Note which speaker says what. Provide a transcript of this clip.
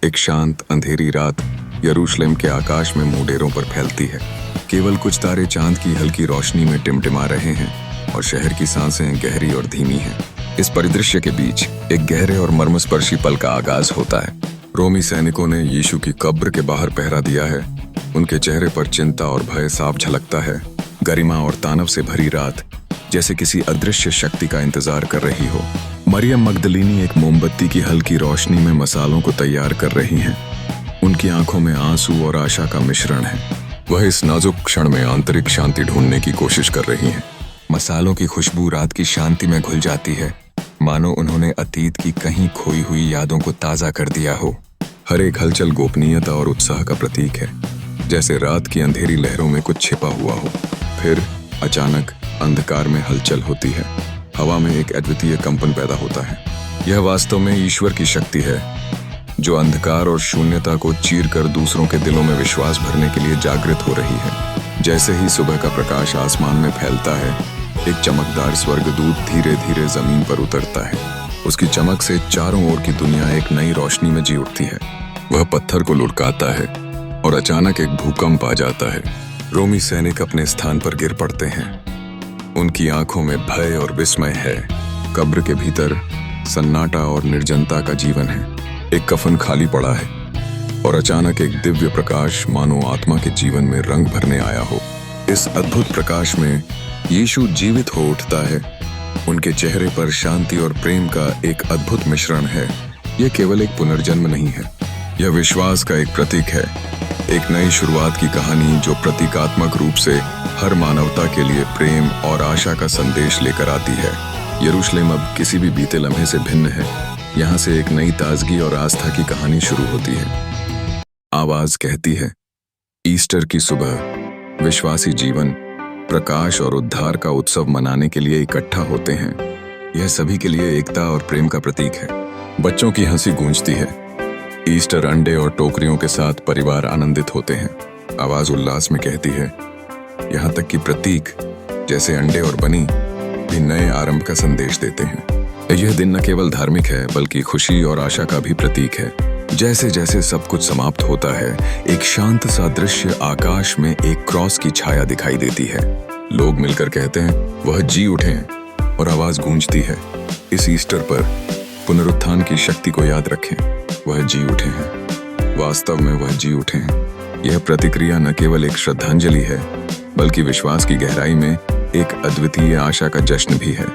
Speaker 1: एक शांत अंधेरी रात यरूशलेम के आकाश में मुंडेरों पर फैलती है। केवल कुछ तारे चांद की हल्की रोशनी में टिमटिमा रहे हैं और शहर की सांसें गहरी और धीमी हैं। इस परिदृश्य के बीच एक गहरे और मर्मस्पर्शी पल का आगाज होता है। रोमी सैनिकों ने यीशु की कब्र के बाहर पहरा दिया है। उनके चेहरे पर चिंता और भय साफ झलकता है। गरिमा और तानव से भरी रात जैसे किसी अदृश्य शक्ति का इंतजार कर रही हो। मरियम मगदलीनी एक मोमबत्ती की हल्की रोशनी में मसालों को तैयार कर रही हैं। उनकी आंखों में आंसू और आशा का मिश्रण है। वह इस नाजुक क्षण में आंतरिक शांति ढूंढने की कोशिश कर रही हैं। मसालों की खुशबू रात की शांति में घुल जाती है, मानो उन्होंने अतीत की कहीं खोई हुई यादों को ताजा कर दिया हो। हर एक हलचल गोपनीयता और उत्साह का प्रतीक है, जैसे रात की अंधेरी लहरों में कुछ छिपा हुआ हो। फिर अचानक अंधकार में हलचल होती है। हवा में एक अद्वितीय कंपन पैदा होता है। यह वास्तव में ईश्वर की शक्ति है, जो अंधकार और शून्यता को चीरकर दूसरों के दिलों में विश्वास भरने के लिए जागृत हो रही है। जैसे ही सुबह का प्रकाश आसमान में फैलता है, एक चमकदार स्वर्गदूत धीरे धीरे जमीन पर उतरता है। उसकी चमक से चारों ओर की दुनिया एक नई रोशनी में जी उठती है। वह पत्थर को लुढ़काता है और अचानक एक भूकंप आ जाता है। रोमी सैनिक अपने स्थान पर गिर पड़ते हैं। उनकी आंखों में भय और विस्मय है। कब्र के भीतर सन्नाटा और निर्जनता का जीवन है। एक कफन खाली पड़ा है और अचानक एक दिव्य प्रकाश मानो आत्मा के जीवन में रंग भरने आया हो। इस अद्भुत प्रकाश में यीशु जीवित हो उठता है। उनके चेहरे पर शांति और प्रेम का एक अद्भुत मिश्रण है। यह केवल एक पुनर्जन्म नहीं है, यह विश्वास का एक प्रतीक है। एक नई शुरुआत की कहानी जो प्रतीकात्मक रूप से हर मानवता के लिए प्रेम और आशा का संदेश लेकर आती है। यरूशलेम अब किसी भी बीते लम्हे से भिन्न है। यहाँ से एक नई ताजगी और आस्था की कहानी शुरू होती है। आवाज कहती है, ईस्टर की सुबह विश्वासी जीवन, प्रकाश और उद्धार का उत्सव मनाने के लिए इकट्ठा होते हैं। यह सभी के लिए एकता और प्रेम का प्रतीक है। बच्चों की हंसी गूंजती है। ईस्टर अंडे और टोकरियों के साथ परिवार आनंदित होते हैं। आवाज उल्लास में कहती है, यहाँ तक कि प्रतीक जैसे अंडे और बनी भी नए आरंभ का संदेश देते हैं। यह दिन न केवल धार्मिक है, बल्कि खुशी और आशा का भी प्रतीक है। जैसे जैसे सब कुछ समाप्त होता है, एक शांत सा दृश्य आकाश में एक क्रॉस की छाया दिखाई देती है। लोग मिलकर कहते हैं, वह जी उठे, और आवाज गूंजती है, इस ईस्टर पर पुनरुत्थान की शक्ति को याद रखें। वह जी उठे हैं। वास्तव में वह जी उठे हैं। यह प्रतिक्रिया न केवल एक श्रद्धांजलि है, बल्कि विश्वास की गहराई में एक अद्वितीय आशा का जश्न भी है।